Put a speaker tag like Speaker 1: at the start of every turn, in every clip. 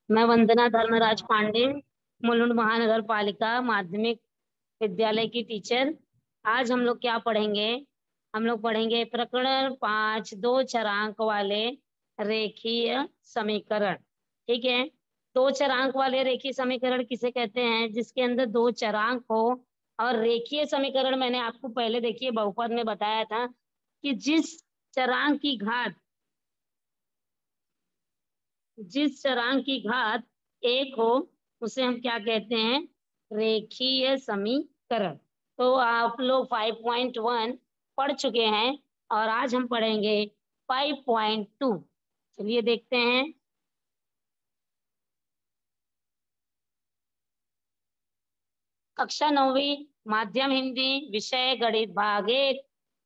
Speaker 1: मैं वंदना धर्मराज पांडे, मुलुंड महानगर पालिका माध्यमिक विद्यालय की टीचर। आज हम लोग क्या पढ़ेंगे? हम लोग पढ़ेंगे प्रकरण 5, दो चरांक वाले रेखीय समीकरण। ठीक है। दो चरांक वाले रेखीय समीकरण किसे कहते हैं? जिसके अंदर दो चरांक हो। और रेखीय समीकरण मैंने आपको पहले देखिए बहुपद में बताया था कि जिस चरांक की घात एक हो उसे हम क्या कहते हैं? रेखीय समीकरण। तो आप लोग 5.1 पढ़ चुके हैं और आज हम पढ़ेंगे 5.2। चलिए देखते हैं। कक्षा 9वीं माध्यम हिंदी, विषय गणित, भाग 1,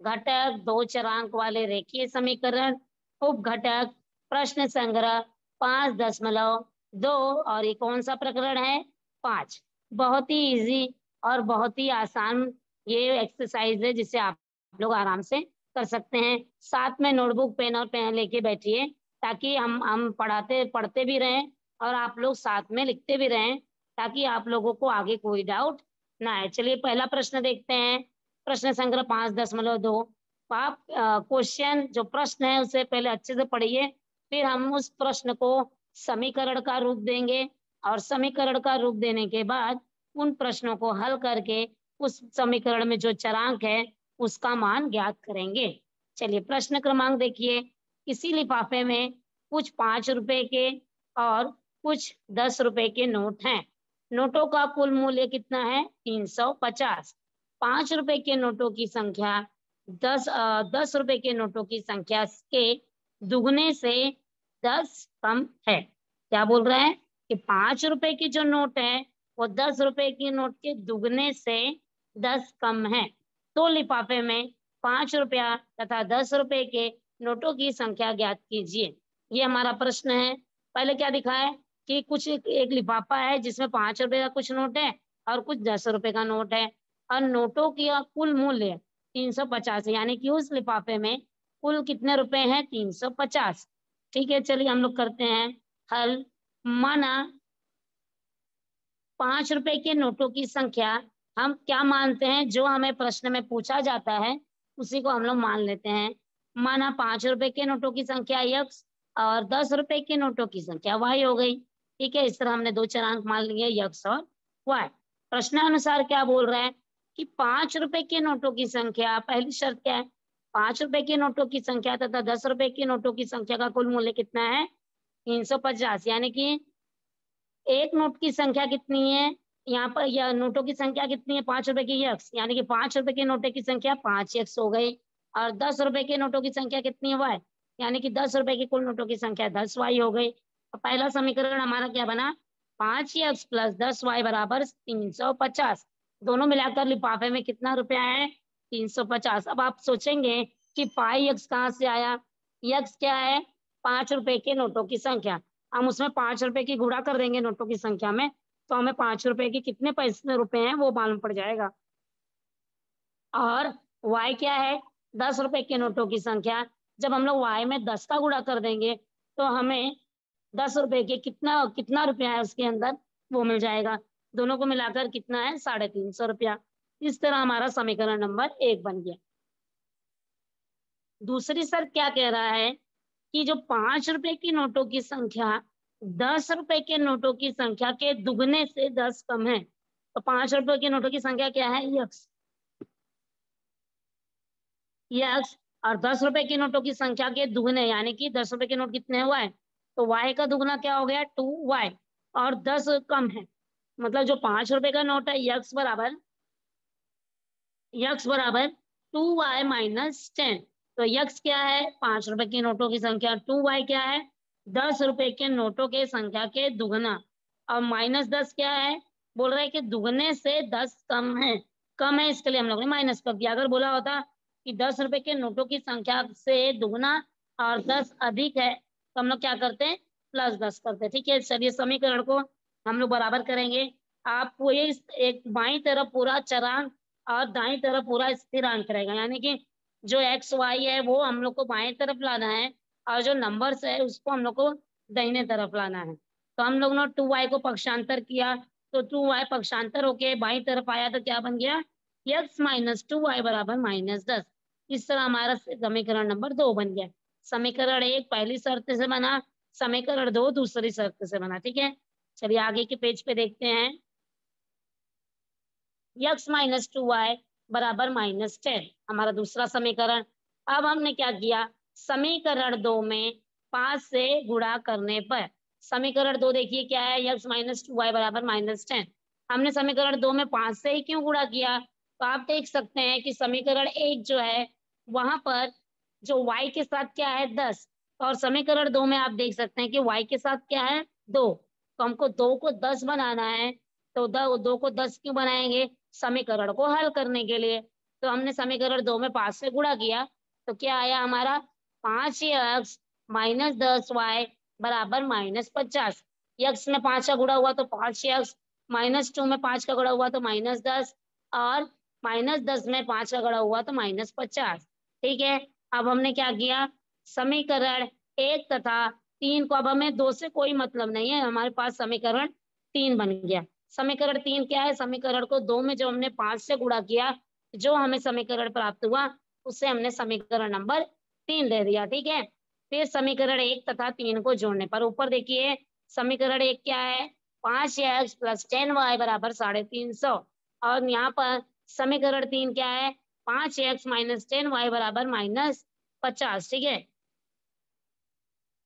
Speaker 1: घटक दो चरांक वाले रेखीय समीकरण, उप घटक प्रश्न संग्रह 5.2। और ये कौन सा प्रकरण है? 5। बहुत ही इजी और बहुत ही आसान ये एक्सरसाइज है जिसे आप लोग आराम से कर सकते हैं। साथ में नोटबुक पेन और पेन लेके बैठिए ताकि हम पढ़ते भी रहें और आप लोग साथ में लिखते भी रहें, ताकि आप लोगों को आगे कोई डाउट ना आए। चलिए पहला प्रश्न देखते हैं। प्रश्न संग्रह 5.2। आप क्वेश्चन जो प्रश्न है उसे पहले अच्छे से पढ़िए, फिर हम उस प्रश्न को समीकरण का रूप देंगे और समीकरण का रूप देने के बाद उन प्रश्नों को हल करके उस समीकरण में जो चरांक है उसका मान ज्ञात करेंगे। चलिए प्रश्न क्रमांक देखिए। किसी लिफाफे में कुछ 5 रुपए के और कुछ 10 रुपए के नोट हैं। नोटों का कुल मूल्य कितना है? 350। 5 रुपए के नोटों की संख्या 10 रुपए के नोटों की संख्या के दुगने से 10 कम है। क्या बोल रहा है? कि 5 रुपए की जो नोट है वो 10 रुपए की नोट के दुगने से 10 कम है। तो लिफाफे में 5 रुपया तथा 10 रुपए के नोटों की संख्या ज्ञात कीजिए। ये हमारा प्रश्न है। पहले क्या दिखा है कि कुछ एक लिफाफा है जिसमें 5 रुपए का कुछ नोट है और कुछ 10 रुपए का नोट है, और नोटों की कुल मूल्य 350, यानी कि उस लिफाफे में कुल कितने रुपए हैं? 350। ठीक है, चलिए हम लोग करते हैं हल। माना 5 रुपए के नोटों की संख्या हम क्या मानते हैं? जो हमें प्रश्न में पूछा जाता है उसी को हम लोग मान लेते हैं। माना 5 रुपए के नोटों की संख्या यक्स और 10 रुपए के नोटों की संख्या वाई हो गई। ठीक है, इस तरह हमने दो चरांक मान लिए, यक्स और वाई। प्रश्नानुसार क्या बोल रहा है कि 5 रुपए के नोटों की संख्या, पहली शर्त क्या है? 5 रुपए के नोटों की संख्या तथा 10 रुपए के नोटों की संख्या का कुल मूल्य कितना है? 350। यानी कि एक नोट की संख्या कितनी है यहाँ पर? यह नोटों की संख्या कितनी है? 5 रुपए की यक्स, यानी कि 5 रुपए के नोटे की संख्या 5 यक्स हो गई। और 10 रुपए के नोटों की संख्या कितनी है? वाई, यानी कि 10 रुपए की कुल नोटों की संख्या 10 वाई हो गई। तो पहला समीकरण हमारा क्या बना? 5 यक्स प्लस 10 वाई बराबर 350। दोनों मिलाकर लिफाफे में कितना रुपया है? 350। अब आप सोचेंगे कि 5 यक्स कहाँ से आया? यक्स क्या है? 5 रुपए के नोटों की संख्या। हम उसमें 5 रुपए की गुणा कर देंगे नोटों की संख्या में, तो हमें 5 रुपए के कितने पैसे रुपए हैं वो मालूम पड़ जाएगा। और y क्या है? 10 रुपए के नोटों की संख्या। जब हम लोग y में 10 का गुणा कर देंगे तो हमें 10 रुपए के कितना कितना रुपया है उसके अंदर वो मिल जाएगा। दोनों को मिलाकर कितना है? 350 रुपया। इस तरह हमारा समीकरण नंबर 1 बन गया। दूसरी शर्त क्या कह रहा है कि जो 5 रुपए की नोटों की संख्या 10 रुपए के नोटों की संख्या के दुगने से 10 कम है। तो 5 रुपए के नोटों की संख्या क्या है? यक्स। यक्स। और 10 रुपए के नोटों की संख्या के दुगने, यानी कि 10 रुपए के नोट कितने हुआ है? तो वाई का दुगना क्या हो गया? 2y। और 10 कम है, मतलब जो 5 रुपए का नोट है यक्स बराबर 2y-10। तो यक्स क्या है? 5 रुपए की नोटों की संख्या। 2y क्या है? 10 रुपए के नोटों के संख्या के दुगना। और -10 क्या है? बोल रहा है कि दुगने से 10 कम है। कम है इसके लिए हम लोग ने माइनस कर दिया। अगर बोला होता कि 10 रुपए के नोटों की संख्या से दुगना और 10 अधिक है तो हम लोग क्या करते? +10 करते। ठीक है, चलिए समीकरण को हम लोग बराबर करेंगे। आपको ये एक बाई तरफ पूरा चरांक और दाईं तरफ पूरा स्थिरांक रहेगा, यानी कि जो एक्स वाई है वो हम लोग को बाएं तरफ लाना है और जो नंबर्स है उसको हम लोग को दाहिने तरफ लाना है। तो हम लोग ने 2y को पक्षांतर किया, तो 2y पक्षांतर होके बाई तरफ आया तो क्या बन गया, x माइनस 2y बराबर -10। इस तरह हमारा समीकरण नंबर 2 बन गया। समीकरण 1 पहली शर्त से बना, समीकरण 2 दूसरी शर्त से बना। ठीक है, चलिए आगे के पेज पे देखते हैं। x माइनस 2y बराबर -10 हमारा दूसरा समीकरण। अब हमने क्या किया, समीकरण 2 में 5 से गुणा करने पर, समीकरण 2 देखिए क्या है, x माइनस 2y बराबर -10। हमने समीकरण 2 में 5 से ही क्यों गुणा किया, तो आप देख सकते हैं कि समीकरण 1 जो है वहां पर जो y के साथ क्या है 10, और समीकरण 2 में आप देख सकते हैं कि y के साथ क्या है 2। तो हमको 2 को 10 बनाना है, तो 2 को 10 क्यों बनाएंगे, समीकरण को हल करने के लिए। तो हमने समीकरण 2 में 5 से गुणा किया, तो क्या आया हमारा 5x माइनस 10y बराबर -50। यक्स में 5 का गुणा हुआ तो 5x, -2 में 5 का गुणा हुआ तो -10, और -10 में 5 का गुणा हुआ तो -50। ठीक है, अब हमने क्या किया, समीकरण 1 तथा 3 को, अब हमें 2 से कोई मतलब नहीं है, हमारे पास समीकरण 3 बन गया। समीकरण 3 क्या है, समीकरण को 2 में जो हमने 5 से गुणा किया, जो हमें समीकरण प्राप्त हुआ उससे हमने समीकरण नंबर 3 दे दिया। ठीक है, फिर समीकरण 1 तथा 3 को जोड़ने पर ऊपर देखिए, समीकरण 1 क्या है, 5x प्लस 10y बराबर 350, और यहाँ पर समीकरण 3 क्या है, 5x माइनस 10y बराबर -50। ठीक है,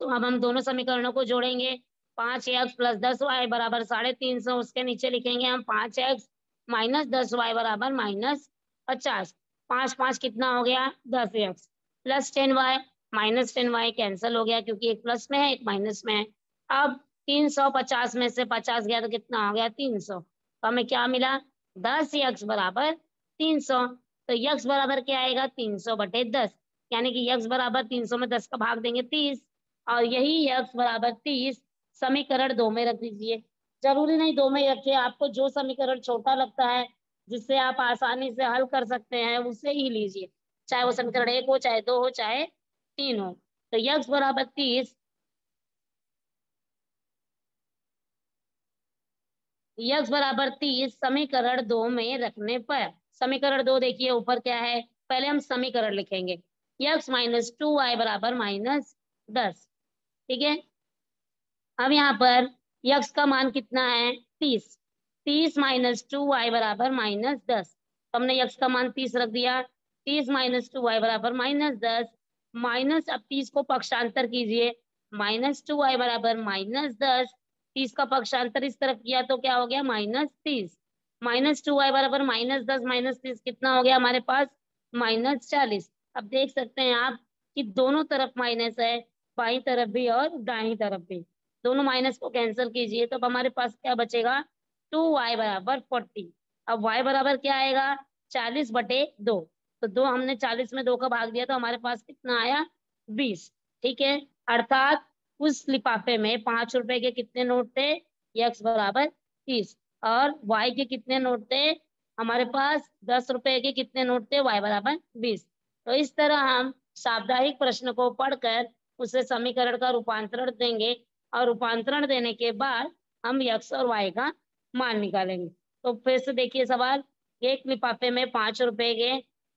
Speaker 1: तो अब हम दोनों समीकरणों को जोड़ेंगे। 5x प्लस 10y बराबर 350, उसके नीचे लिखेंगे हम 5x माइनस 10y बराबर -50। 5 5 कितना हो गया 10x, plus 10y, -10y cancel हो गया क्योंकि एक प्लस में है एक माइनस में है। अब 350 में से 50 गया तो कितना हो गया 300, तो हमें क्या मिला 10x बराबर 300। तो x बराबर क्या आएगा 300/10, यानी कि x बराबर 300 में 10 का भाग देंगे 30, और यही x बराबर 30 समीकरण 2 में रख दीजिए। जरूरी नहीं 2 में ही रखिए, आपको जो समीकरण छोटा लगता है जिससे आप आसानी से हल कर सकते हैं उसे ही लीजिए, चाहे वो समीकरण 1 हो, चाहे 2 हो, चाहे 3 हो। तो x बराबर 30, x बराबर 30 समीकरण 2 में रखने पर, समीकरण 2 देखिए ऊपर क्या है, पहले हम समीकरण लिखेंगे, x माइनस 2y बराबर -10। ठीक है, अब यहाँ पर यक्स का मान कितना है 30, 30 माइनस 2y बराबर -10, तो हमने यक्स का मान 30 रख दिया। 30 माइनस 2y बराबर -10, माइनस, अब 30 को पक्षांतर कीजिए, -2y बराबर -10, 30 का पक्षांतर इस तरफ किया तो क्या हो गया -30, -2y बराबर -10 -30 कितना हो गया हमारे पास -40। अब देख सकते हैं आप कि दोनों तरफ माइनस है, बाई तरफ भी और दाई तरफ भी, दोनों माइनस को कैंसिल कीजिए तो अब हमारे पास क्या बचेगा 2y बराबर 40। अब y बराबर क्या आएगा 40/2, तो 2 हमने 40 में 2 का भाग दिया तो हमारे पास कितना आया 20। ठीक है, अर्थात उस लिफाफे में 5 रुपए के कितने नोट थे, x बराबर 30, और y के कितने नोट थे हमारे पास 10 रुपए के कितने नोट थे, y बराबर 20। तो इस तरह हम साप्ताहिक प्रश्न को पढ़कर उसे समीकरण का रूपांतरण देंगे, और रूपांतरण देने के बाद हम x और y का मान निकालेंगे। तो फिर से देखिए सवाल, एक लिफाफे में 5 रुपए के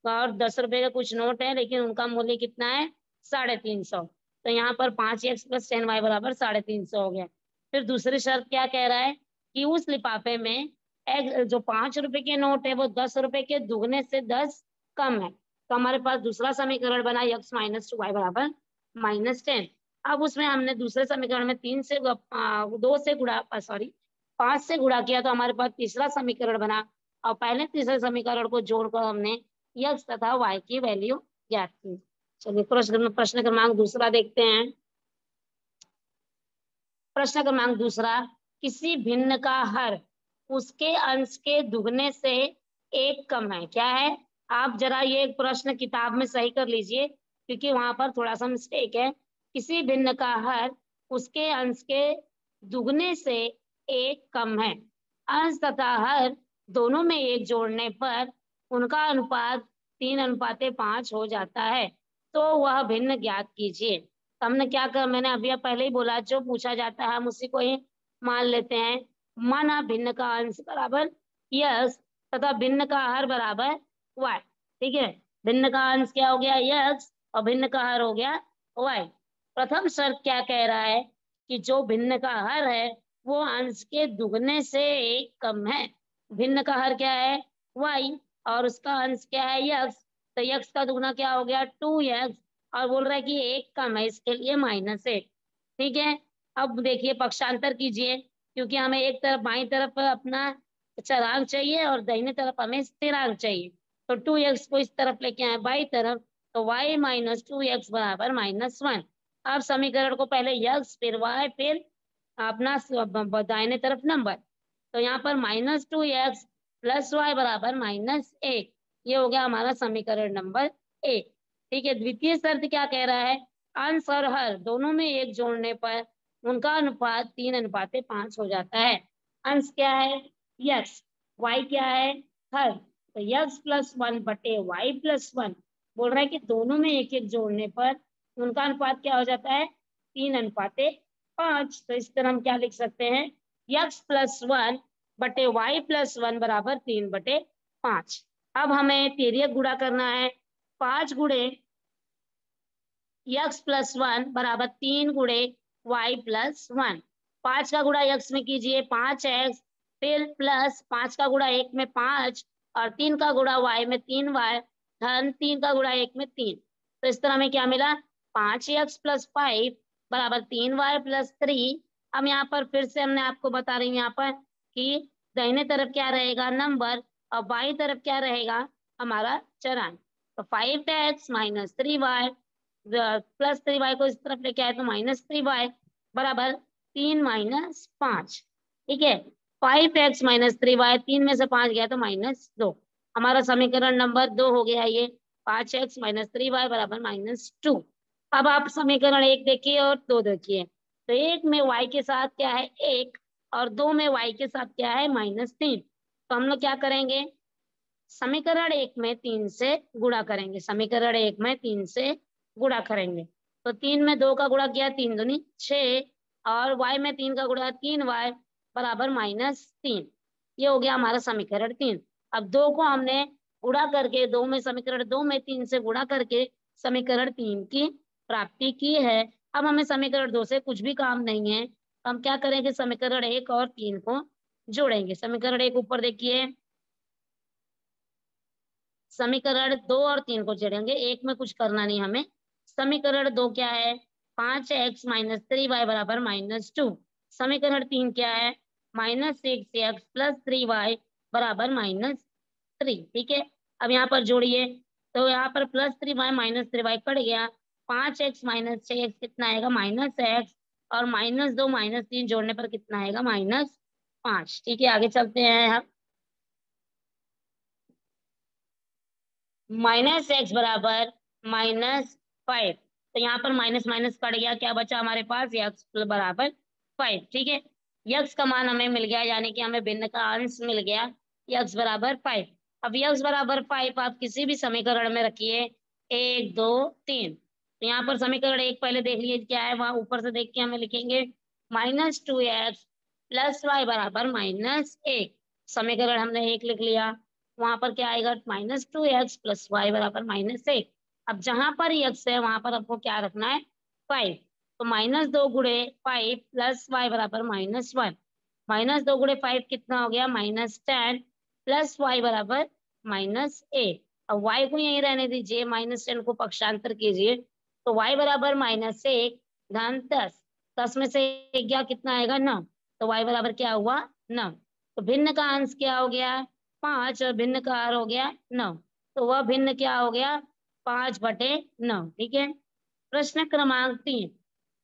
Speaker 1: और 10 रुपए के कुछ नोट है, लेकिन उनका मूल्य कितना है 350, तो यहाँ पर 5x प्लस 10y बराबर 350 हो गया। फिर दूसरी शर्त क्या कह रहा है कि उस लिफाफे में जो 5 रुपए के नोट है वो 10 रुपए के दुगने से 10 कम है, तो हमारे पास दूसरा समीकरण बना x माइनस 2y बराबर -10। अब उसमें हमने दूसरे समीकरण में 2 से गुणा, सॉरी 5 से गुणा किया तो हमारे पास तीसरा समीकरण बना, और पहले तीसरे समीकरण को जोड़कर हमने x तथा y की वैल्यू ज्ञात की। चलिए प्रश्न प्रश्न क्रमांक दूसरा देखते हैं। प्रश्न क्रमांक दूसरा, किसी भिन्न का हर उसके अंश के दुगने से एक कम है, क्या है, आप जरा ये प्रश्न किताब में सही कर लीजिए क्योंकि वहां पर थोड़ा सा मिस्टेक है। किसी भिन्न का हर उसके अंश के दुगने से एक कम है, अंश तथा हर दोनों में एक जोड़ने पर उनका अनुपात 3:5 हो जाता है, तो वह भिन्न ज्ञात कीजिए। तो हमने क्या कर, मैंने अभी पहले ही बोला जो पूछा जाता है हम उसी को ही मान लेते हैं। माना भिन्न का अंश बराबर यक्स तथा भिन्न का हर बराबर वाई। ठीक है, भिन्न का अंश क्या हो गया यक्स और भिन्न का हर हो गया वाई। प्रथम शर्त क्या कह रहा है कि जो भिन्न का हर है वो अंश के दुगने से एक कम है। भिन्न का हर क्या है वाई और उसका अंश क्या है यक्स, तो यक्स का दुगना क्या हो गया 2x और बोल रहा है कि एक कम है इसके लिए -1। ठीक है, अब देखिए पक्षांतर कीजिए, क्योंकि हमें एक तरफ बाई तरफ अपना चरांक चाहिए और दाहिने तरफ हमें स्थिरांक चाहिए। तो 2x को इस तरफ लेके आए बाई तरफ, तो y - 2x बराबर -1। अब समीकरण को पहले यक्स फिर y फिर अपना दाहिने तरफ नंबर, तो यहाँ पर -2x + y बराबर -1। ये हो गया हमारा समीकरण नंबर 1। ठीक है, द्वितीय शर्त क्या कह रहा है, अंश और हर दोनों में एक जोड़ने पर उनका अनुपात 3:5 हो जाता है। अंश क्या है यक्स, वाई क्या है हर, तो यक्स +1 बटे वाई +1। बोल रहा है कि दोनों में एक एक जोड़ने पर उनका अनुपात क्या हो जाता है 3:5। तो इस तरह हम क्या लिख सकते हैं, यक्स +1 बटे वाई +1 बराबर 3/5। अब हमें तिर्यक गुणा करना है, 5 गुणे यक्स +1 बराबर 3 गुणे वाई +1। 5 का गुणा यक्स में कीजिए 5x, फिर प्लस 5 का गुणा 1 में 5 और 3 का गुणा y में 3y धन 3 का गुणा 1 में 3। तो इस तरह हमें क्या मिला 5x + 5 बराबर 3y + 3। अब यहाँ पर फिर से हमने आपको बता रही हूँ यहाँ पर कि दाहिने तरफ क्या रहेगा नंबर और बाई तरफ क्या रहेगा हमारा चरांक। तो 5x - 3y +3y को इस तरफ लेके आए तो -3y बराबर 3 - 5। ठीक है, 5x - 3y 3 में से 5 गया तो -2। हमारा समीकरण नंबर 2 हो गया ये, 5x - 3y बराबर -2। अब आप समीकरण 1 देखिए और 2 देखिए, तो 1 में y के साथ क्या है 1 और 2 में y के साथ क्या है -3। तो हम लोग क्या करेंगे, समीकरण 1 में 3 से गुणा करेंगे, समीकरण 1 में 3 से गुणा करेंगे। तो 3 में 2 का गुणा किया 3 दूनी 6 और y में 3 का गुणा 3y बराबर -3। ये हो गया हमारा समीकरण 3। अब 2 को हमने गुणा करके 2 में समीकरण 2 में 3 से गुणा करके समीकरण 3 की प्राप्ति की है। अब हमें समीकरण 2 से कुछ भी काम नहीं है, हम क्या करेंगे समीकरण 1 और 3 को जोड़ेंगे। समीकरण 1 ऊपर देखिए, समीकरण 2 और 3 को जोड़ेंगे, एक में कुछ करना नहीं हमें। समीकरण 2 क्या है 5x - 3y बराबर -2। समीकरण 3 क्या है -6x + 3y बराबर -3। ठीक है, अब यहाँ पर जोड़िए, तो यहाँ पर +3y - 3y कट गया, 5x - 6x कितना आएगा -x और -2 -3 जोड़ने पर कितना आएगा -5। ठीक है, आगे चलते हैं हम। -x बराबर -5, तो यहाँ पर माइनस माइनस कट गया, क्या बचा हमारे पास x बराबर 5। ठीक है, यक्स का मान हमें मिल गया, यानी कि हमें भिन्न का अंश मिल गया x बराबर 5। अब x बराबर 5 आप किसी भी समीकरण में रखिए 1 2 3। तो यहाँ पर समीकरण 1 पहले देख लीजिए क्या है, वहां ऊपर से देख के हमें लिखेंगे -2x + y बराबर -1। समीकरण हमने 1 लिख लिया, वहां पर क्या आएगा -2x + y बराबर -1। अब जहां पर x है वहां पर आपको क्या रखना है 5। तो -2 गुणे 5 + y बराबर -1। -2 गुणे 5 कितना हो गया -10 + y बराबर -1। अब y को यहीं रहने दीजिए, -10 को पक्षांतर कीजिए, तो y बराबर -1 धन 10। 10 में से 1 गया कितना आएगा 9, तो y बराबर क्या हुआ 9। तो भिन्न का अंश क्या हो गया 5 और भिन्न का हर हो गया 9, तो वह भिन्न क्या हो गया 5/9। ठीक है, प्रश्न क्रमांक 3,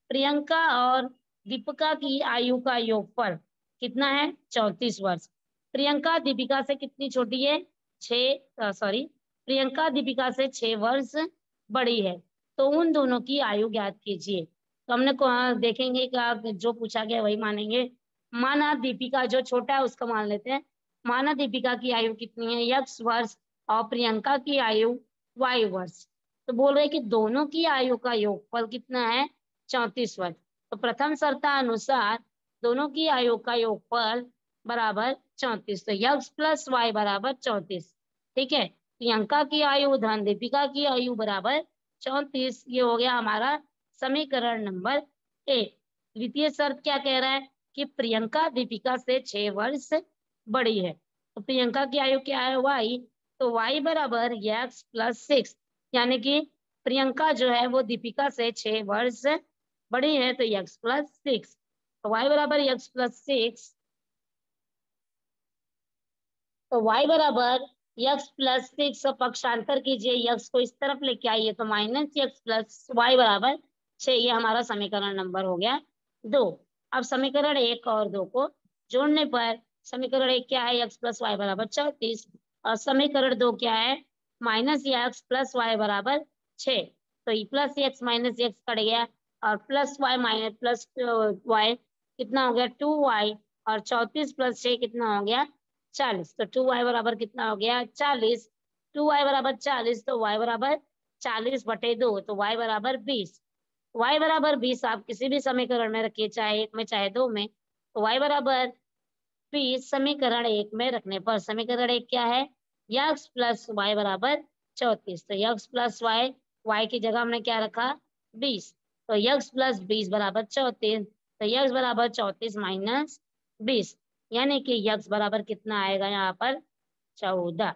Speaker 1: प्रियंका और दीपिका की आयु का योगफल कितना है 34 वर्ष। प्रियंका दीपिका से कितनी छोटी है 6 प्रियंका दीपिका से 6 वर्ष बड़ी है, तो उन दोनों की आयु ज्ञात कीजिए। तो हमने देखेंगे कि आप जो पूछा गया वही मानेंगे। माना दीपिका जो छोटा है उसका मान लेते हैं। माना दीपिका की आयु कितनी है x वर्ष और प्रियंका की आयु y वर्ष। तो बोल रहे कि दोनों की आयु का योगफल कितना है 34 वर्ष। तो प्रथम शर्तानुसार दोनों की आयु का योगफल बराबर 34। तो यक्स प्लस वाई बराबर 34। ठीक है, प्रियंका की आयु धन दीपिका की आयु बराबर 34। ये हो गया हमारा समीकरण नंबर एक। द्वितीय शर्त क्या कह रहा है कि प्रियंका दीपिका से 6 वर्ष बड़ी है। तो प्रियंका की आयु क्या है, वाई। तो वाई बराबर एक्स प्लस 6, यानी कि प्रियंका जो है वो दीपिका से 6 वर्ष बड़ी है, तो एक्स प्लस 6। तो वाई बराबर एक्स प्लस 6। तो y बराबर x प्लस 6, पक्षांतर कीजिए, x को इस तरफ लेके आइए तो माइनस एक्स प्लस वाई बराबर 6। ये हमारा समीकरण नंबर हो गया 2। अब समीकरण 1 और 2 को जोड़ने पर समीकरण 1 क्या है, x प्लस वाई बराबर 34, और समीकरण 2 क्या है, माइनस एक्स प्लस वाई बराबर 6। तो ये plus x minus x cut गया, और plus y minus plus y कितना हो गया 2y, और 34 प्लस 6 कितना हो गया 40। तो 2y बराबर कितना हो गया 40। 2y बराबर 40, तो y बराबर 40/2, तो y बराबर 20। y बराबर 20 आप किसी भी समीकरण में रखिए, चाहे एक में चाहे दो में। तो y बराबर 20 समीकरण 1 में रखने पर समीकरण 1 क्या है, x प्लस वाई बराबर 34। तो x प्लस वाई, y की जगह हमने क्या रखा 20, तो x प्लस 20 बराबर 34। तो x बराबर 34 माइनस 20, यानी कि x बराबर कितना आएगा यहाँ पर 14।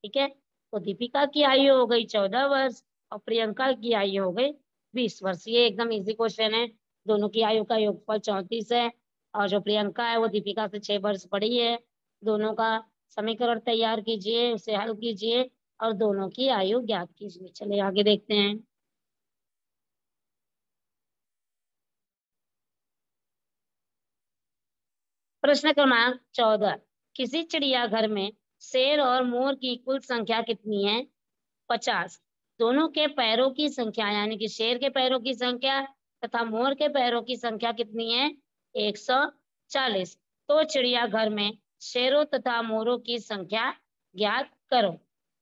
Speaker 1: ठीक है, तो दीपिका की आयु हो गई 14 वर्ष और प्रियंका की आयु हो गई 20 वर्ष। ये एकदम इजी क्वेश्चन है। दोनों की आयु का योगफल 34 है, और जो प्रियंका है वो दीपिका से 6 वर्ष बड़ी है। दोनों का समीकरण तैयार कीजिए, उसे हल कीजिए और दोनों की आयु ज्ञात कीजिए। चलिए आगे देखते हैं। प्रश्न क्रमांक 14, किसी चिड़ियाघर में शेर और मोर की कुल संख्या कितनी है, 50। दोनों के पैरों की संख्या, यानी कि शेर के पैरों की संख्या तथा मोर के पैरों की संख्या कितनी है, 140। तो चिड़ियाघर में शेरों तथा मोरों की संख्या ज्ञात करो।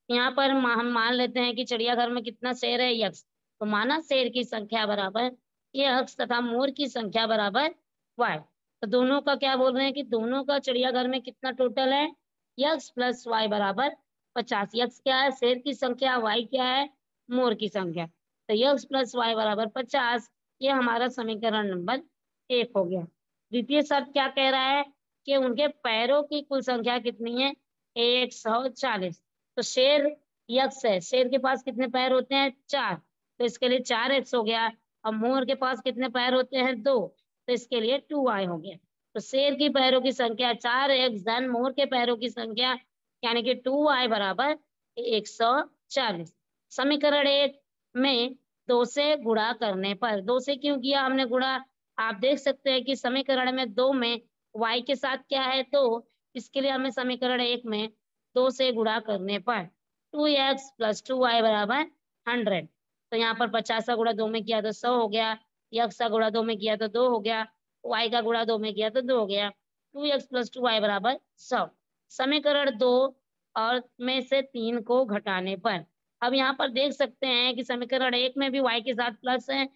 Speaker 1: यहाँ पर हम मान लेते हैं कि चिड़ियाघर में कितना शेर है, यक्स। तो माना शेर की संख्या बराबर यक्स तथा मोर की संख्या बराबर वाई। तो दोनों का क्या बोल रहे हैं कि दोनों का चिड़ियाघर में कितना टोटल है, यक्स प्लस वाई बराबर 50। यक्स क्या है, शेर की संख्या, वाई क्या है, मोर की संख्या। तो यक्स प्लस वाई बराबर 50। ये हमारा समीकरण नंबर 1 हो गया। द्वितीय शर्त क्या कह रहा है कि उनके पैरों की कुल संख्या कितनी है, 140। तो शेर यक्स है, शेर के पास कितने पैर होते हैं, 4। तो इसके लिए 4x हो गया। और मोर के पास कितने पैर होते हैं, 2। तो इसके लिए 2y हो गया। तो शेर की पैरों की संख्या 4x धन मोर के पैरों की संख्या, यानी कि 2y बराबर 140। समीकरण 1 में 2 से गुणा करने पर, 2 से क्यों किया हमने गुणा, आप देख सकते हैं कि समीकरण में 2 में y के साथ क्या है, तो इसके लिए हमें समीकरण 1 में 2 से गुणा करने पर 2x प्लस 2y बराबर 100। तो यहाँ पर 50 का गुणा 2 में किया तो 100 हो गया, x का गुणा 2 में किया तो 2 हो गया, y का गुणा 2 में किया तो 2 हो गया। 2x प्लस 2y बराबर 100। समीकरण 2 और में से 3 को घटाने पर, अब यहाँ पर देख सकते हैं कि समीकरण 1 में भी y के साथ प्लस है,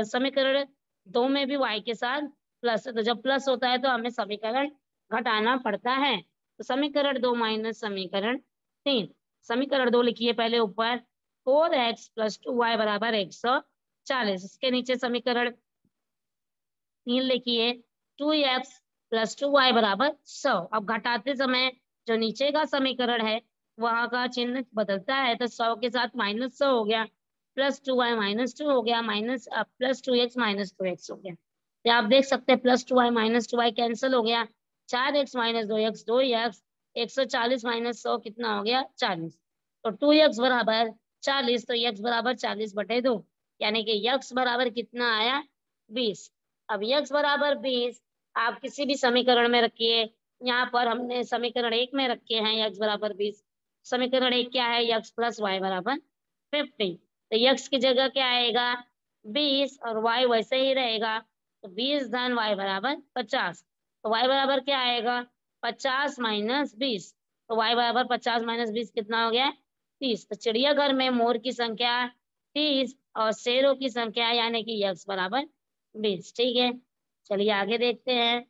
Speaker 1: समीकरण 2 में भी y के साथ प्लस है। तो जब प्लस होता है तो हमें समीकरण घटाना पड़ता है। तो समीकरण 2 माइनस समीकरण 3, समीकरण 2 लिखिए पहले ऊपर, 4x प्लस 2y बराबर 140। इसके नीचे समीकरण 3 लिखिए, 2x प्लस 2y बराबर 100। अब घटाते समय जो नीचे का समीकरण है वहां का चिन्ह बदलता है, तो 100 के साथ माइनस 100 हो गया, प्लस 2y माइनस 2 हो गया, minus plus 2x minus 2x हो गया। तो आप देख सकते हैं plus 2y minus 2y cancel हो गया, 4x minus 2x 2x, 140 minus 100 कितना हो गया 40। तो 2x बराबर 40, तो x बराबर 40/2, यानी कि x बराबर कितना आया 20। अब x बराबर 20 आप किसी भी समीकरण में रखिए। यहाँ पर हमने समीकरण 1 में रखे हैं x बराबर 20। समीकरण 1 क्या है, x प्लस वाई बराबर 50। तो x की जगह क्या आएगा 20 और y वैसे ही रहेगा, तो 20 धन y बराबर 50। तो y बराबर क्या आएगा 50 माइनस 20। तो y बराबर 50 माइनस 20 कितना हो गया 30। तो चिड़ियाघर में मोर की संख्या 30 और शेरों की संख्या यानी कि x बराबर 20। ठीक है, चलिए आगे देखते हैं।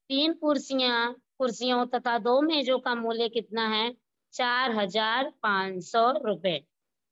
Speaker 1: 3 कुर्सियों तथा 2 मेजों का मूल्य कितना है? 4,500 रुपए।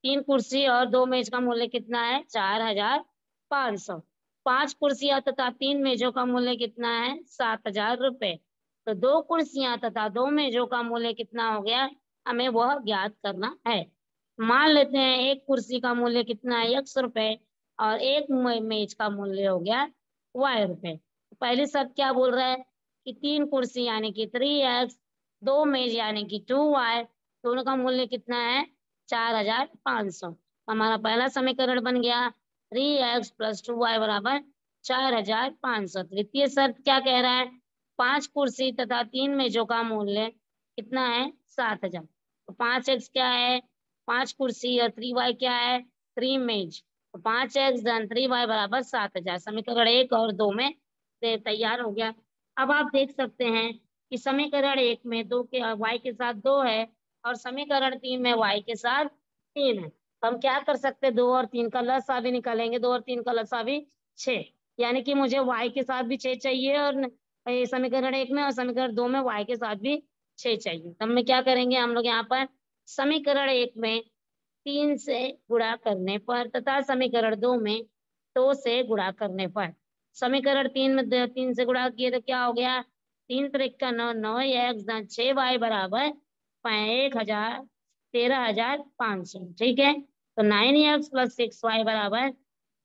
Speaker 1: 3 कुर्सी और 2 मेज का मूल्य कितना है? 4,500। 5 कुर्सियां तथा 3 मेजों का मूल्य कितना है? 7,000 रुपए। तो 2 कुर्सियां तथा 2 मेजों का मूल्य कितना हो गया? हमें वह ज्ञात करना है। मान लेते हैं एक कुर्सी का मूल्य कितना है? x रुपए और एक मेज का मूल्य हो गया y रुपए। पहली शर्त क्या बोल रहा है कि 3 कुर्सी यानी कि 3x, 2 मेज यानी कि 2y, दोनों का मूल्य कितना है? 4,500। हमारा पहला समीकरण बन गया 3x प्लस 2y बराबर 4,500। तृतीय शर्त क्या कह रहा है? 5 कुर्सी तथा 3 मेजों का मूल्य कितना है? 7,000। तो 5x क्या है? 5 कुर्सी और 3y क्या है? 3 मेज। तो 5x धन 3y बराबर 7,000। समीकरण 1 और 2 में से तैयार हो गया। अब आप देख सकते हैं कि समीकरण 1 में 2 के y के साथ 2 है और समीकरण 3 में y के साथ 3 है। तो हम क्या कर सकते हैं? 2 और 3 का लसा भी निकालेंगे। 2 और 3 का लसा भी 6, यानी कि मुझे y के साथ भी 6 चाहिए और समीकरण 1 में और समीकरण 2 में y के साथ भी 6 चाहिए। तब में क्या करेंगे हम लोग? यहाँ पर समीकरण 1 में 3 से गुणा करने पर तथा समीकरण 2 में 2 से गुणा करने पर, समीकरण 3 में 3 से गुणा किए तो क्या हो गया? 3 त्रिक का 9, 9x 6y बराबर 13,500। ठीक है, तो 9x प्लस 6y बराबर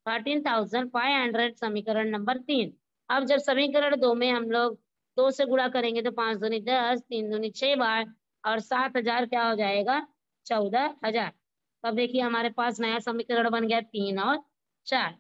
Speaker 1: 13,500, समीकरण नंबर 3। अब जब समीकरण 2 में हम लोग 2 से गुणा करेंगे तो 5 दूनी 10, 3 दूनी 6 बार और 7,000 क्या हो जाएगा? 14,000। तब देखिए हमारे पास नया समीकरण बन गया 3 और 4।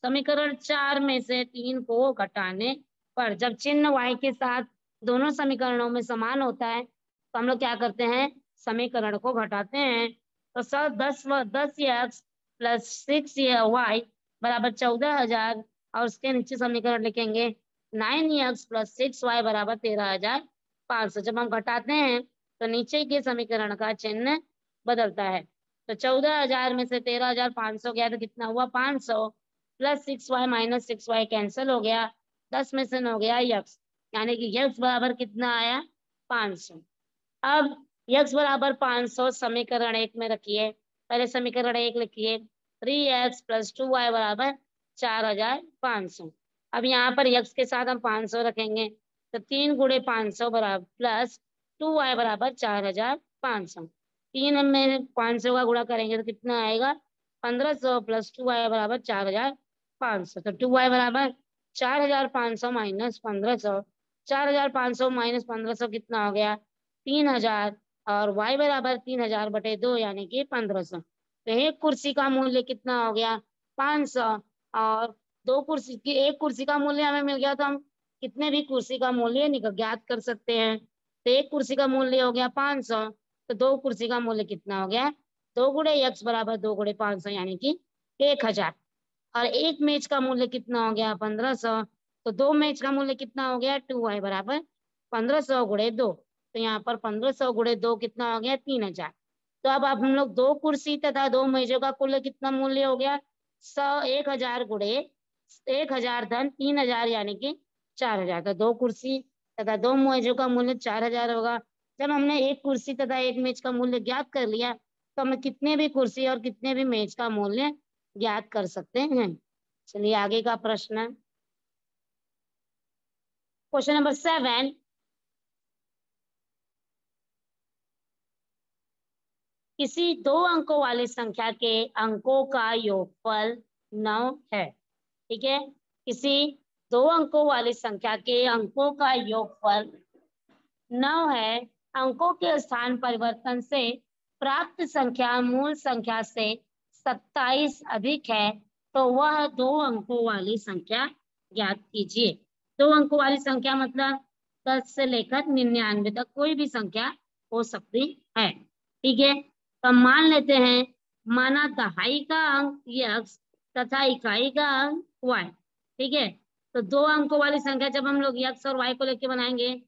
Speaker 1: समीकरण 4 में से 3 को घटाने पर जब चिन्ह y के साथ दोनों समीकरणों में समान होता है तो हम लोग क्या करते हैं? समीकरण को घटाते हैं। तो सर 10x प्लस 6y बराबर 14,000 और उसके नीचे समीकरण लिखेंगे 9x प्लस 6y बराबर 13,500। जब हम घटाते हैं तो नीचे के समीकरण का चिन्ह बदलता है। तो 14,000 में से 13,500 गया तो कितना हुआ? 500 plus 6y minus 6y cancel हो गया। 10 में से 9 गया यक्स, यानी कि यक्स बराबर कितना आया? 500। अब यक्स बराबर 500 समीकरण 1 में रखिए। पहले समीकरण 1 लिखिए 3x प्लस 2y बराबर 4,500। अब यहाँ पर यक्स के साथ हम 500 रखेंगे तो 3 गुणे 500 बराबर प्लस 2y बराबर 4,500। 3 में 500 का गुणा करेंगे तो कितना आएगा? 1,500 प्लस 2y बराबर 4,500। तो 2y बराबर 4,500 माइनस 1,500। 4,500 माइनस 1,500 कितना हो गया? 3,000। और y बराबर 3,000 बटे 2 यानी कि 1,500। तो एक कुर्सी का मूल्य कितना हो गया? 500। और दो कुर्सी की एक कुर्सी का मूल्य हमें मिल गया तो हम कितने भी कुर्सी का मूल्य ज्ञात कर सकते हैं। तो एक कुर्सी का मूल्य हो गया 500, तो दो कुर्सी का मूल्य कितना हो गया? 2 गुणे x बराबर 2 गुणे 500 यानी कि 1,000। और एक मेज का मूल्य कितना हो गया? 1,500। तो दो मेज का मूल्य कितना हो गया? 2y बराबर 1,500 गुणे 2। तो यहाँ पर 1,500 गुणे 2 कितना हो गया? 3,000। तो अब हम लोग दो कुर्सी तथा दो मेजों का कुल कितना मूल्य हो गया? 1,000 गुणे 1,000 धन 3,000 यानी कि 4,000। तो दो कुर्सी तथा दो मेजों का मूल्य 4,000 होगा। जब हमने एक कुर्सी तथा एक मेज का मूल्य ज्ञात कर लिया तो हमें कितने भी कुर्सी और कितने भी मेज का मूल्य ज्ञात कर सकते हैं। चलिए आगे का प्रश्न, क्वेश्चन नंबर 7। किसी दो अंकों वाली संख्या के अंकों का योगफल 9 है। ठीक है, किसी दो अंकों वाली संख्या के अंकों का योगफल 9 है। अंकों के स्थान परिवर्तन से प्राप्त संख्या मूल संख्या से 27 अधिक है तो वह दो अंकों वाली संख्या ज्ञात कीजिए। दो अंकों वाली संख्या मतलब 10 से लेकर 99 तक कोई भी संख्या हो सकती है। ठीक है, तो मान लेते हैं, माना दहाई का अंक x तथा इकाई का अंक y। ठीक है, तो दो अंकों वाली संख्या जब हम लोग x और y को लेके बनाएंगे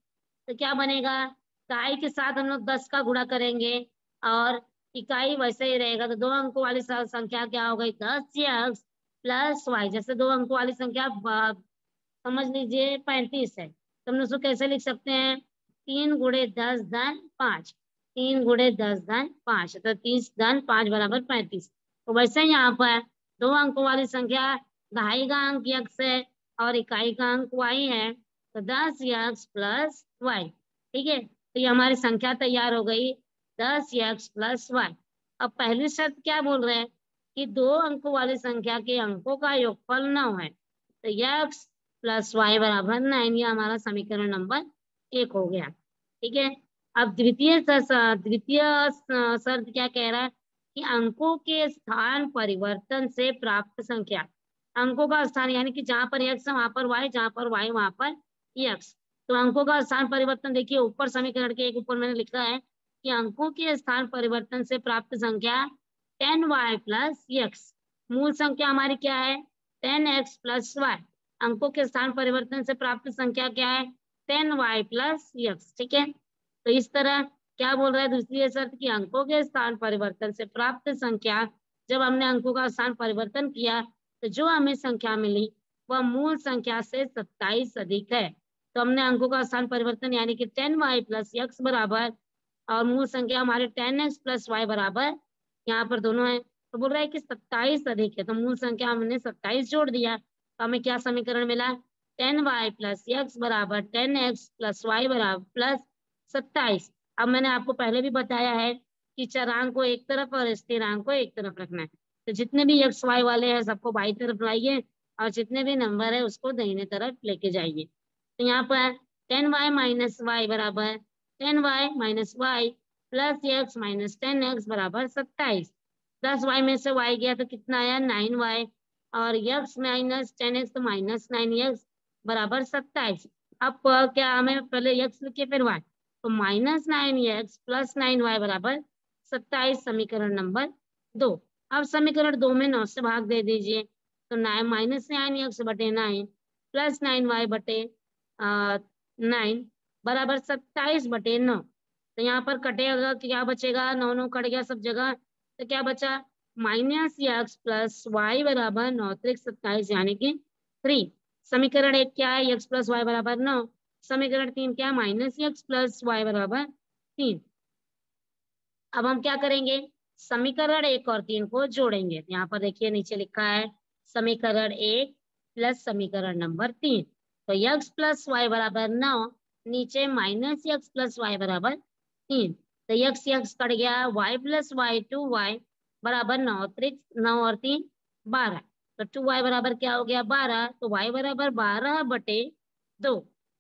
Speaker 1: तो क्या बनेगा? इकाई के साथ हम लोग 10 का गुणा करेंगे और इकाई वैसे ही रहेगा। तो दो अंकों वाली संख्या क्या हो गई? 10 x प्लस वाई, जैसे 2 अंकों वाली संख्या समझ लीजिए 35 है, तो हम उसको कैसे लिख सकते हैं? 3 गुणे 10 धन 5, 3 गुणे 10 धन 5, तो 30 धन 5 बराबर 35। तो वैसे यहाँ पर 2 अंकों वाली संख्या दहाई का अंक यक्स है और इकाई का अंक वाई है, तो 10 यक्स प्लस वाई। ठीक है, तो ये हमारी संख्या तैयार हो गई, 10 यक्स प्लस वाई। अब पहली शर्त क्या बोल रहे हैं कि 2 अंकों वाली संख्या के अंकों का योगफल 9 है, तो यक्स प्लस वाई बराबर 9, ये हमारा समीकरण नंबर 1 हो गया। ठीक है, अब द्वितीय शर्त क्या कह रहा है कि अंकों के स्थान परिवर्तन से प्राप्त संख्या, अंकों का स्थान यानी कि जहां पर एक्स है वहां पर वाई, जहां पर वाई वहां पर एक्स। तो अंकों का स्थान परिवर्तन देखिए, ऊपर समीकरण के एक ऊपर मैंने लिखा है कि अंकों के स्थान परिवर्तन से प्राप्त संख्या 10y प्लस एक्स। मूल संख्या हमारी क्या है? 10x plus Y. अंकों के स्थान परिवर्तन से प्राप्त संख्या क्या है? 10y plus x. ठीक है, तो इस तरह क्या बोल रहा है दूसरी शर्त की अंकों के स्थान परिवर्तन से प्राप्त संख्या, जब हमने अंकों का स्थान परिवर्तन किया तो जो हमें संख्या मिली वह मूल संख्या से 27 अधिक है। तो हमने अंकों का स्थान परिवर्तन यानी कि 10y प्लस एक्स बराबर, और मूल संख्या हमारे 10x प्लस वाई बराबर, यहाँ पर दोनों है, तो बोल रहा है कि 27 अधिक है, तो मूल संख्या हमने 27 जोड़ दिया, तो हमें क्या समीकरण मिला? 10y प्लस एक्स बराबर 10x प्लस वाई बराबर प्लस 27। अब मैंने आपको पहले भी बताया है कि चरांक को एक तरफ और स्थिरांक को एक तरफ रखना है, तो जितने भी एक्स वाई वाले हैं सबको बाई तरफ लाइए और जितने भी नंबर है उसको दाहिने तरफ लेके जाइए। तो यहाँ पर 10y माइनस वाई बराबर 10y minus y plus x minus 10x बराबर 27। 10y में से y गया तो कितना आया? 9y, और x माइनस 10x तो माइनस 9x बराबर 27। अब क्या हमें पहले x लिखे फिर y, तो माइनस 9x प्लस 9y बराबर 27, समीकरण नंबर 2। अब समीकरण 2 में 9 से भाग दे दीजिए, तो माइनस 9x बटे 9 प्लस 9y बटे 9 बराबर 27 बटे 9। तो यहाँ पर कटेगा, क्या बचेगा? 9 9 कट गया सब जगह, तो क्या बचा? माइनस एक्स प्लस वाई बराबर 9 त्रिक 27 यानी कि 3। समीकरण 1 क्या है? एक्स प्लस वाई बराबर 9। समीकरण 3 क्या है? माइनस एक्स प्लस वाई बराबर 3। अब हम क्या करेंगे? समीकरण 1 और 3 को जोड़ेंगे। यहाँ पर देखिए नीचे लिखा है समीकरण 1 प्लस समीकरण नंबर 3, तो एक्स प्लस वाई बराबर 9, नीचे माइनस एक्स प्लस वाई बराबर 3, तो एक्स एक्स कट गया, वाई प्लस वाई 2y बराबर 9 त्रिक 9 और 3 12, तो 2y बराबर क्या हो गया? 12, तो y बराबर 12 बटे 2,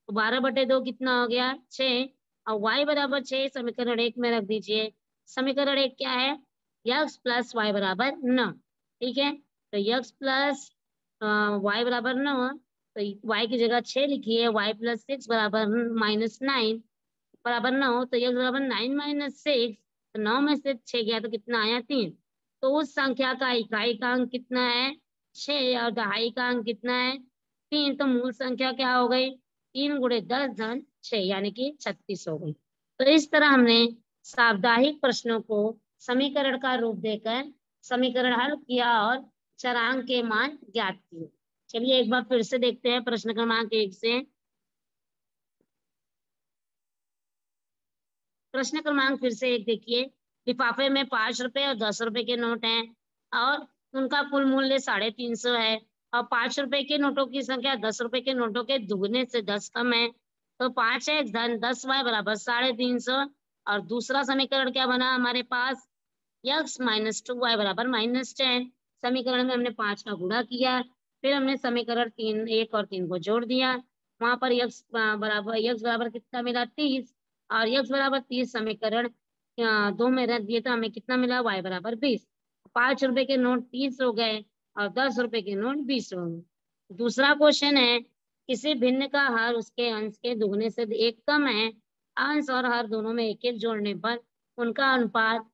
Speaker 1: तो 12 बटे 2 कितना हो गया? 6, और y बराबर 6 समीकरण 1 में रख दीजिए। समीकरण 1 क्या है? x प्लस वाई बराबर 9। ठीक है, तो x प्लस वाई बराबर 9, तो y की जगह 6 लिखिए, y प्लस 6 बराबर माइनस 9 बराबर 9, तो x बराबर 9 माइनस 6, तो 9 में से 6 गया तो कितना आया? 3। तो उस संख्या का इकाई का अंक कितना है? 6, और दहाई का अंक कितना है? 3। तो मूल संख्या क्या हो गई? 3 गुणे 10 धन 6 यानी कि 36 हो गई। तो इस तरह हमने साप्ताहिक प्रश्नों को समीकरण का रूप देकर समीकरण हल किया और चरांक के मान ज्ञात किए। चलिए एक बार फिर से देखते हैं प्रश्न क्रमांक 1 से। प्रश्न क्रमांक फिर से 1 देखिए, लिफाफे में 5 रुपए और 10 रुपए के नोट हैं और उनका कुल मूल्य 350 है, और 5 रुपए के नोटों की संख्या 10 रुपए के नोटों के दुगने से 10 कम है, तो 5x धन 10y बराबर 350। और दूसरा समीकरण क्या बना हमारे पास? x माइनस 2y बराबर माइनस 10। समीकरण में हमने 5 का गुणा किया, फिर हमने समीकरण 3 1 और 3 को जोड़ दिया, वहां पर x बराबर कितना मिला? 30, और x बराबर 30 समीकरण 2 में रख दिए तो हमें कितना मिला? y बराबर 20। 5 रुपए के नोट 30 हो गए और 10 रुपए के नोट 20 हो गए। दूसरा क्वेश्चन है, किसी भिन्न का हर उसके अंश के दुगने से 1 कम है, अंश और हर दोनों में 1 1 जोड़ने पर उनका अनुपात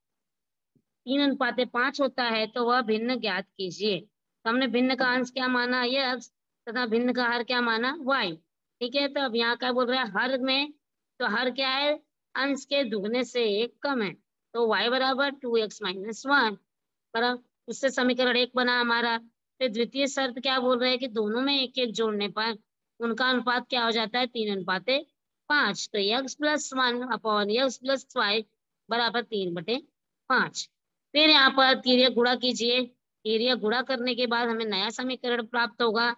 Speaker 1: 3:5 होता है, तो वह भिन्न ज्ञात कीजिए। तो हमने भिन्न का अंश क्या माना? x, तथा भिन्न का हर क्या माना? y। ठीक है, तो अब यहाँ क्या बोल रहा है? हर में, तो हर क्या है? अंश के दुगने से 1 कम है, तो y बराबर 2x माइनस 1। पर उससे समीकरण 1 बना हमारा। फिर द्वितीय शर्त क्या बोल रहे हैं कि दोनों में एक एक जोड़ने पर उनका अनुपात क्या हो जाता है, 3:5। तो x+1/x+5 बराबर 3/5। फिर यहाँ पर तिर्यक गुणा कीजिए। तिर्यक गुणा करने के बाद हमें नया समीकरण प्राप्त होगा।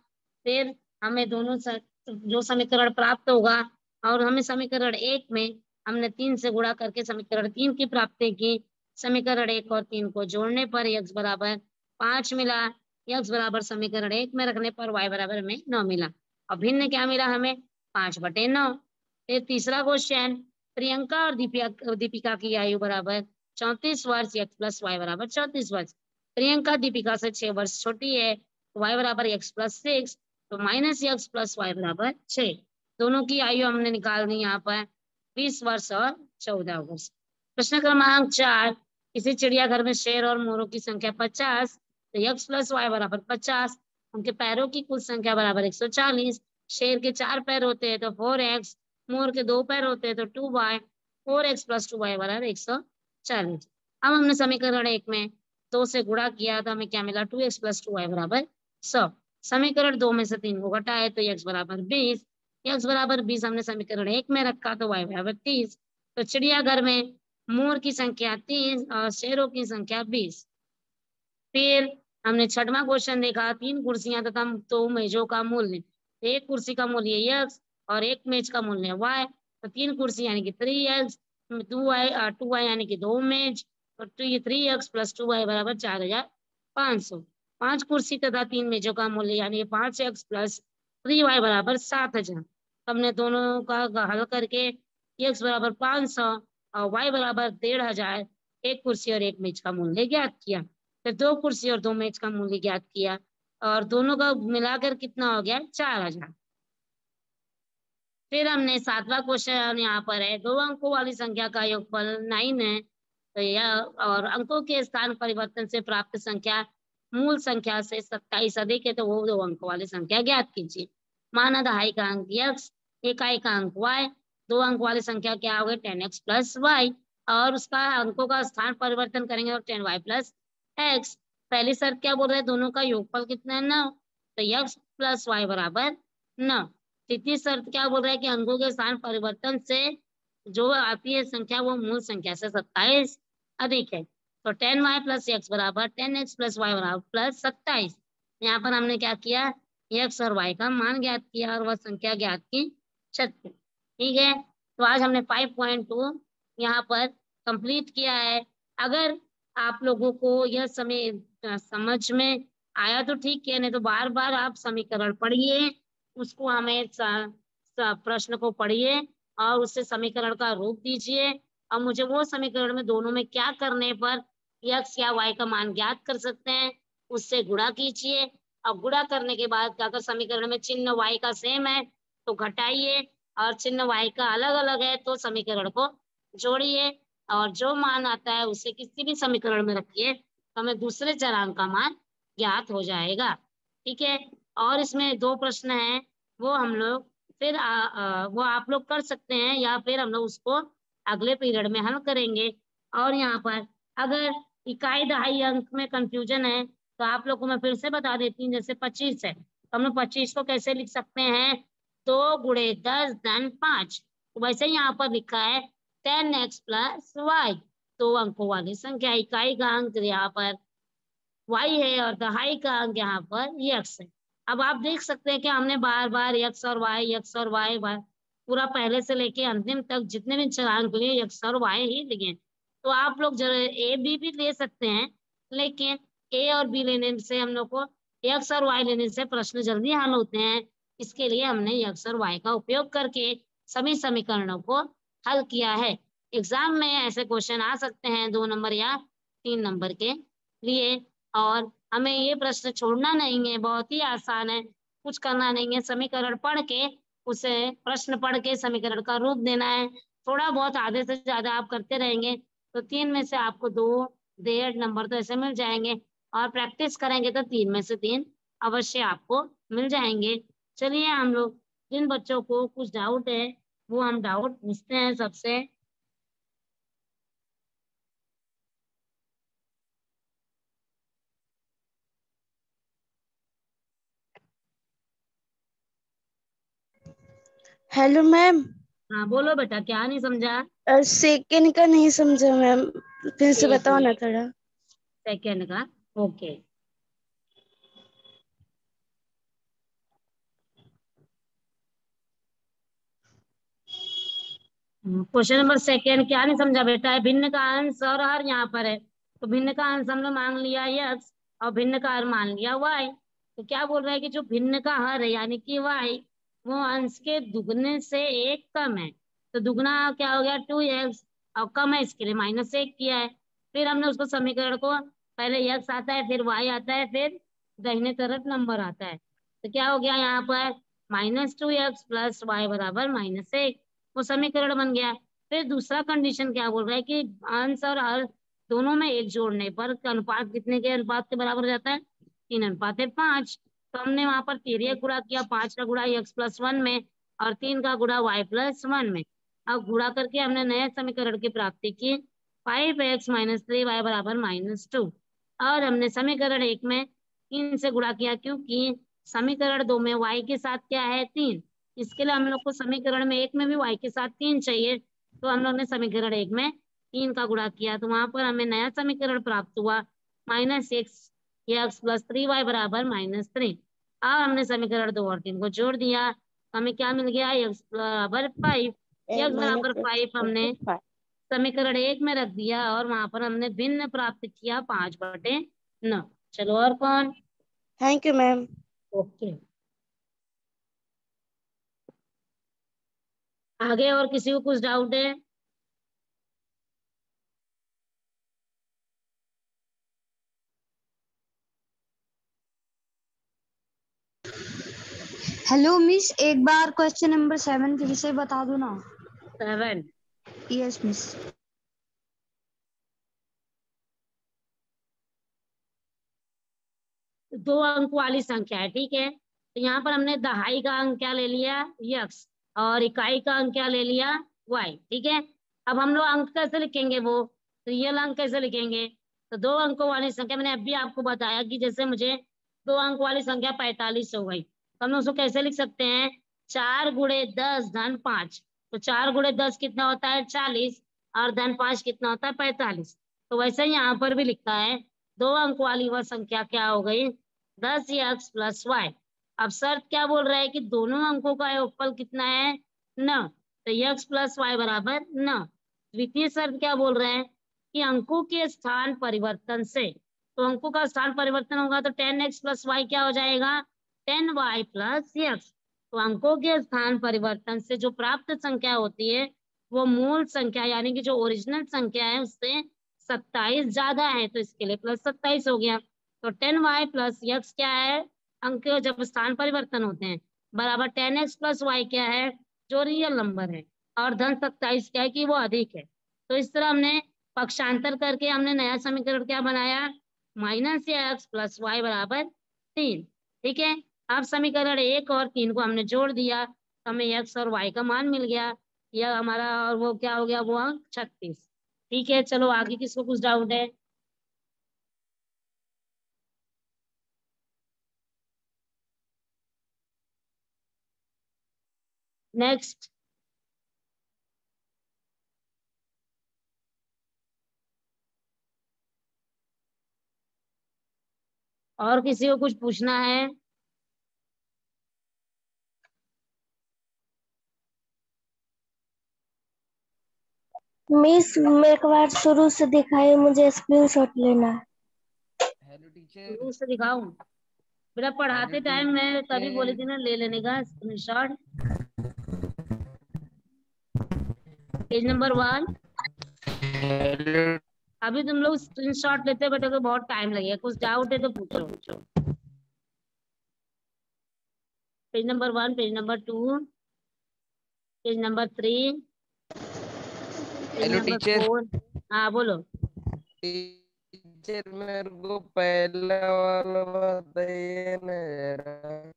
Speaker 1: फिर हमें जो समीकरण प्राप्त होगा, और हमें समीकरण 1 में हमने 3 से गुणा करके समीकरण 3 की प्राप्ति की। समीकरण 1 और 3 को जोड़ने पर x बराबर 5 मिला। x बराबर समीकरण 1 में रखने पर y बराबर हमें 9 मिला। और भिन्न क्या मिला हमें, 5/9। फिर तीसरा क्वेश्चन, प्रियंका और दीपिका की आयु बराबर 34 वर्ष, x+y बराबर 34 वर्ष। प्रियंका दीपिका से 6 वर्ष छोटी है, y बराबर x+6, तो -x+y बराबर 6। दोनों की आयु हमने निकाल दी यहाँ पर, 20 वर्ष और 14 वर्ष। प्रश्न क्रमांक 4, किसी चिड़ियाघर में शेर और मोरों की संख्या 50, तो x+y बराबर 50। उनके पैरों की कुल संख्या बराबर 140। शेर के 4 पैर होते हैं तो 4x, मोर के 2 पैर होते हैं तो 2y। 4x+2y बराबर 140। अब हमने समीकरण 1 में 2 से गुणा किया तो हमें क्या मिला, 2x+2y बराबर 100। समीकरण 2 में से 3 को घटाए तो x बराबर 20। x बराबर 20 हमने समीकरण 1 में रखा तो y बराबर 30। तो चिड़ियाघर में मोर की संख्या 30 और शेरों की संख्या 20। फिर हमने छठवां क्वेश्चन देखा, 3 कुर्सियां तथा 2 मेजों का मूल्य। एक कुर्सी का मूल्य x और एक मेज का मूल्य y। तो 3 कुर्सी यानी कि 3x, 2y यानी कि 2 मेज, और 3x+2y बराबर 4500। 5 कुर्सी तथा 3 मेजों का मूल्य यानी 5x+3y बराबर 7000। हमने दोनों का हल करके x बराबर 500 और y बराबर 1500 एक कुर्सी और एक मेज का मूल्य ज्ञात किया। फिर 2 कुर्सी और 2 मेज का मूल्य ज्ञात किया, और दोनों का मिलाकर कितना हो गया, 4000। फिर हमने 7वां क्वेश्चन यहाँ पर है, 2 अंकों वाली संख्या का योगफल 9 है, तो यह और अंकों के स्थान परिवर्तन से प्राप्त संख्या मूल संख्या से 27 अधिक है, तो वो 2 अंकों वाली संख्या ज्ञात कीजिए। माना दहाई का अंक x, इकाई का अंक y, 2 अंक वाली संख्या क्या हो गई, 10x+y, और उसका अंकों का स्थान परिवर्तन करेंगे तो 10y+x। पहली शर्त क्या बोल रहे हैं, दोनों का योगफल कितना है, 9, तो x+y बराबर 9। तृतीय शर्त क्या बोल रहा है कि अंकों के स्थान परिवर्तन से जो आती है संख्या वो मूल संख्या से 27 अधिक है, तो 10y+x बराबर 10x+y बराबर +27। यहाँ पर हमने क्या किया, x और y का मान ज्ञात किया और वह संख्या ज्ञात की 36। ठीक है, तो आज हमने 5.2 यहाँ पर कंप्लीट किया है। अगर आप लोगों को यह समय समझ में आया तो ठीक है, नहीं तो बार बार आप समीकरण पढ़िए, उसको हमें प्रश्न को पढ़िए और उससे समीकरण का रूप दीजिए, और मुझे वो समीकरण में दोनों में क्या करने पर x या y का मान ज्ञात कर सकते हैं उससे गुणा कीजिए। और गुणा करने के बाद अगर समीकरण में चिन्ह y का सेम है तो घटाइए, और चिन्ह y का अलग अलग है तो समीकरण को जोड़िए, और जो मान आता है उसे किसी भी समीकरण में रखिए तो हमें दूसरे चरांक का मान ज्ञात हो जाएगा। ठीक है, और इसमें 2 प्रश्न हैं, वो हम लोग फिर वो आप लोग कर सकते हैं या फिर हम लोग उसको अगले पीरियड में हल करेंगे। और यहाँ पर अगर इकाई दहाई अंक में कंफ्यूजन है तो आप लोग को मैं फिर से बता देती हूँ। जैसे 25 है तो हम लोग 25 को कैसे लिख सकते हैं, 2 × 10 धन 5। तो वैसे ही यहाँ पर लिखा है 10x+y, 2 अंकों वाली संख्या। इकाई का अंक यहाँ पर y है और दहाई का अंक यहाँ पर x है। अब आप देख सकते हैं कि हमने बार बार x और y पूरा पहले से लेके अंतिम तक जितने भी चरांक लिए x और y ही लिए। तो आप लोग जरा a b भी ले सकते हैं, लेकिन a और b लेने से हम लोग को x और y लेने से प्रश्न जल्दी हल होते हैं। इसके लिए हमने x और y का उपयोग करके सभी समीकरणों को हल किया है। एग्जाम में ऐसे क्वेश्चन आ सकते हैं 2 नंबर या 3 नंबर के लिए, और हमें ये प्रश्न छोड़ना नहीं है, बहुत ही आसान है, कुछ करना नहीं है। समीकरण पढ़ के उसे प्रश्न पढ़ के समीकरण का रूप देना है। थोड़ा बहुत आधे से ज्यादा आप करते रहेंगे तो 3 में से आपको 2 1.5 नंबर तो ऐसे मिल जाएंगे, और प्रैक्टिस करेंगे तो 3 में से 3 अवश्य आपको मिल जाएंगे। चलिए, हम लोग जिन बच्चों को कुछ डाउट है वो हम डाउट पूछते हैं सबसे।
Speaker 2: Hello ma'am.
Speaker 1: हाँ बोलो बेटा, क्या नहीं समझा?
Speaker 2: सेकंड का नहीं समझा मैम, फिर से
Speaker 1: एक
Speaker 2: बताओ ना
Speaker 1: मिनट,
Speaker 2: थोड़ा।
Speaker 1: सेकेंड का। ओके, क्वेश्चन नंबर सेकेंड क्या नहीं समझा बेटा? है भिन्न का अंश और हर यहाँ पर है, तो भिन्न का अंश हमने मान लिया यक्स और भिन्न का हर मान लिया वाई। तो क्या बोल रहा है कि जो भिन्न का हर है यानी कि वाई, वो अंश के दुगने से एक कम है। तो दुगना क्या हो गया 2x, और कम है इसके लिए -1 किया है। फिर हमने उसको समीकरण को, पहले यक्स आता है फिर वाई आता है फिर दाहिने तरफ नंबर आता है। तो क्या हो गया यहाँ पर, -2x + y बराबर -1, वो समीकरण बन गया। फिर दूसरा कंडीशन क्या बोल रहा है कि अंश और हर दोनों में एक जोड़ने पर अनुपात कितने के अनुपात के बराबर हो जाता है, 3:5। तो हमने वहां पर 13 गुणा किया, 5 का गुणा x+1 में और 3 का गुणा y+1 में। अब गुणा करके हमने नए समीकरण की प्राप्ति की, 5x - 3y बराबर -2। और हमने समीकरण 1 में 3 से गुणा किया, क्योंकि समीकरण 2 में y के साथ क्या है 3। इसके लिए हम लोग को समीकरण में 1 में भी y के साथ 3 चाहिए। तो हम लोग ने समीकरण 1 में 3 का गुणा किया, तो वहां पर हमें नया समीकरण प्राप्त हुआ, -6x + 3y बराबर -3। अब हमने समीकरण 2 और 3 को जोड़ दिया, तो हमें क्या मिल गया, x बराबर 5। x बराबर 5 हमने समीकरण 1 में रख दिया और वहां पर हमने भिन्न प्राप्त किया 5/9। चलो और कौन?
Speaker 2: Thank you ma'am.
Speaker 1: ओके, आगे और किसी को कुछ डाउट है?
Speaker 3: हेलो मिस, एक बार क्वेश्चन नंबर 7 फिर से बता दो ना।
Speaker 1: 7,
Speaker 3: यस मिस।
Speaker 1: 2 अंक वाली संख्या है, ठीक है। तो यहाँ पर हमने दहाई का अंक क्या ले लिया, यक्स, और इकाई का अंक क्या ले लिया, वाई, ठीक है। अब हम लोग अंक कैसे लिखेंगे, वो रियल अंक कैसे लिखेंगे? तो 2 अंकों वाली संख्या, मैंने अभी आपको बताया कि जैसे मुझे 2 अंक वाली संख्या 45 हो गई, तो हम लोग उसको कैसे लिख सकते हैं, 4×10 × 5। तो 4×10 कितना होता है 40, और धन 5 कितना होता है 45। तो वैसे ही यहाँ पर भी लिखा है, 2 अंक वाली वह संख्या क्या हो गई, 10x + y। अब शर्त क्या बोल रहा है कि दोनों अंकों का योगफल कितना है, 9। तो x + y बराबर 9। द्वितीय शर्त क्या बोल रहे हैं कि अंकों के स्थान परिवर्तन से, तो अंकों का स्थान परिवर्तन होगा तो 10x + y क्या हो जाएगा, 10y + x। तो अंकों के स्थान परिवर्तन से जो प्राप्त संख्या होती है, वो मूल संख्या यानी कि जो ओरिजिनल संख्या है उससे 27 ज्यादा है, तो इसके लिए +27 हो गया। तो 10y + x क्या है, अंक जब स्थान परिवर्तन होते हैं, बराबर 10x + y क्या है, जो रियल नंबर है, और धन 27 क्या है कि वो अधिक है। तो इस तरह हमने पक्षांतर करके हमने नया समीकरण क्या बनाया, -x + y बराबर 3, ठीक है। अब समीकरण 1 और 3 को हमने जोड़ दिया, तो हमें x और y का मान मिल गया, यह हमारा, और वो क्या हो गया, वो अंक 36। ठीक है, चलो आगे किसको कुछ डाउट है? नेक्स्ट, और किसी को कुछ पूछना है?
Speaker 2: मिस एक बार शुरू से दिखाइए, मुझे स्क्रीनशॉट लेना है।
Speaker 4: Hello teacher.
Speaker 1: शुरू से दिखाऊं? बेटा
Speaker 4: हेलो
Speaker 1: पढ़ाते टाइम मैं तभी बोली
Speaker 4: टीचर।
Speaker 1: थी ना ले लेने का स्क्रीनशॉट। Page number 1।
Speaker 4: हेलो।
Speaker 1: अभी तुम लोग स्क्रीनशॉट लेते बेटे को बहुत टाइम लगेगा, कुछ डाउट है तो पूछो। Page number 1, page number 2, page number 3, page
Speaker 4: hello
Speaker 1: number
Speaker 4: teacher.
Speaker 1: 4। हाँ बोलो।
Speaker 4: टीचर मेरे को पहला वाला बताइए ना जरा।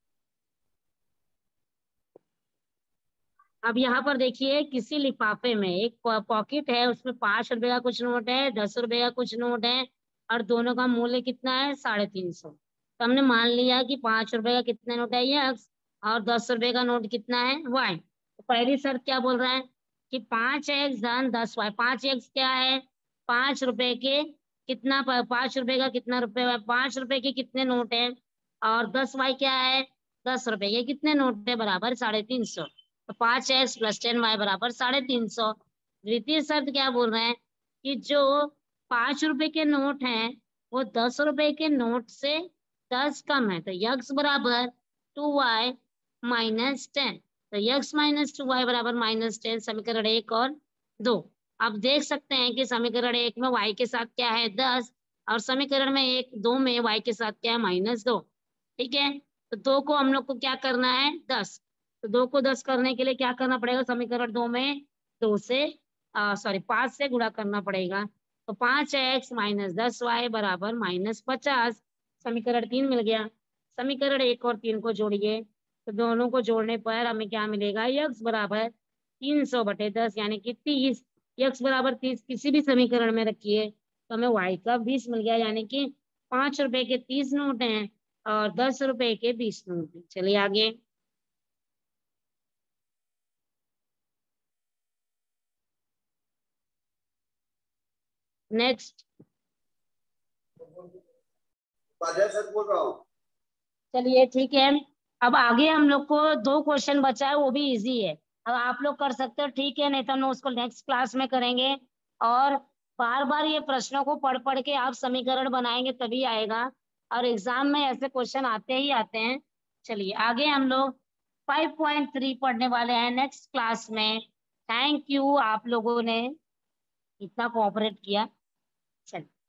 Speaker 1: अब यहाँ पर देखिए, किसी लिफाफे में एक पॉकेट है, उसमें 5 रुपए का कुछ नोट है, 10 रुपए का कुछ नोट है, और दोनों का मूल्य कितना है 350। तो हमने मान लिया कि 5 रुपए का कितने नोट है ये x, और 10 रुपए का नोट कितना है y। तो पहली शर्त क्या बोल रहा है कि 5x धन 10y। 5x क्या है, 5 रुपए के कितना 5 रुपए का कितना रुपए है, 5 रुपए के कितने नोट है, और 10y क्या है, 10 रुपए के कितने नोट है, बराबर 350। तो 5x + 10y बराबर 350। द्वितीय शर्त क्या बोल रहे हैं कि जो 5 रुपए के नोट हैं वो 10 रुपए के नोट से 10 कम है, तो x बराबर 2y - 10। तो x - 2y बराबर -10, समीकरण 1 और 2। आप देख सकते हैं कि समीकरण 1 में y के साथ क्या है 10, और समीकरण में 2 में y के साथ क्या है -2। ठीक है, तो 2 को हम लोग को क्या करना है 10, तो 2 को 10 करने के लिए क्या करना पड़ेगा, समीकरण 2 में 2 से 5 से गुणा करना पड़ेगा। तो 5x - 10y बराबर -50। समीकरण 3 मिल गया। समीकरण 1 और 3 को जोड़िए, तो दोनों को जोड़ने पर हमें क्या मिलेगा, x बराबर 300/10 यानी कि 30। x बराबर 30 किसी भी समीकरण में रखिए तो हमें y का 20 मिल गया, यानी कि 5 रुपए के 30 नोट हैं और 10 रुपए के 20 नोट हैं। चलिए आगे। नेक्स्ट,
Speaker 5: बोल रहा हूँ।
Speaker 1: चलिए ठीक है, अब आगे हम लोग को 2 क्वेश्चन बचा है, वो भी इजी है। अब आप लोग कर सकते हो, ठीक है, नहीं तो हम लोग उसको नेक्स्ट क्लास में करेंगे। और बार बार ये प्रश्नों को पढ़ पढ़ के आप समीकरण बनाएंगे तभी आएगा, और एग्जाम में ऐसे क्वेश्चन आते ही आते हैं। चलिए आगे हम लोग 5.3 पढ़ने वाले हैं नेक्स्ट क्लास में। थैंक यू, आप लोगों ने इतना कोऑपरेट किया। चलिए।